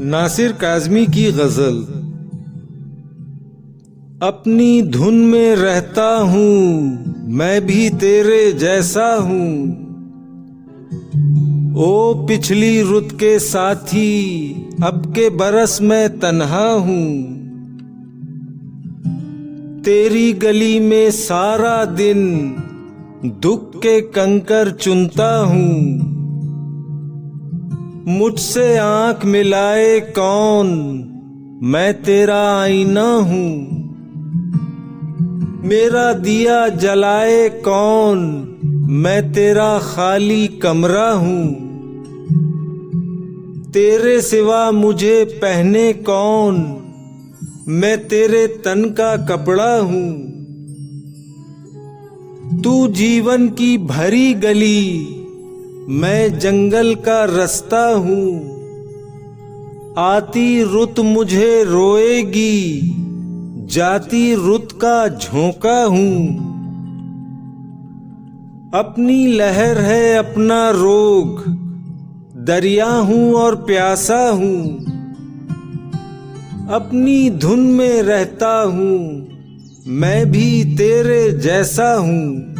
नासिर काज़मी की गज़ल। अपनी धुन में रहता हूँ मैं भी तेरे जैसा हूँ, ओ पिछली रुत के साथी अब के बरस मैं तन्हा हूँ। तेरी गली में सारा दिन दुख के कंकर चुनता हूँ, मुझसे आंख मिलाए कौन मैं तेरा आईना हूँ। मेरा दिया जलाए कौन मैं तेरा खाली कमरा हूँ। तेरे सिवा मुझे पहने कौन मैं तेरे तन का कपड़ा हूँ। तू जीवन की भरी गली मैं जंगल का रास्ता हूँ। आती रुत मुझे रोएगी जाती रुत का झोंका हूँ। अपनी लहर है अपना रोग दरिया हूँ और प्यासा हूँ। अपनी धुन में रहता हूँ मैं भी तेरे जैसा हूँ।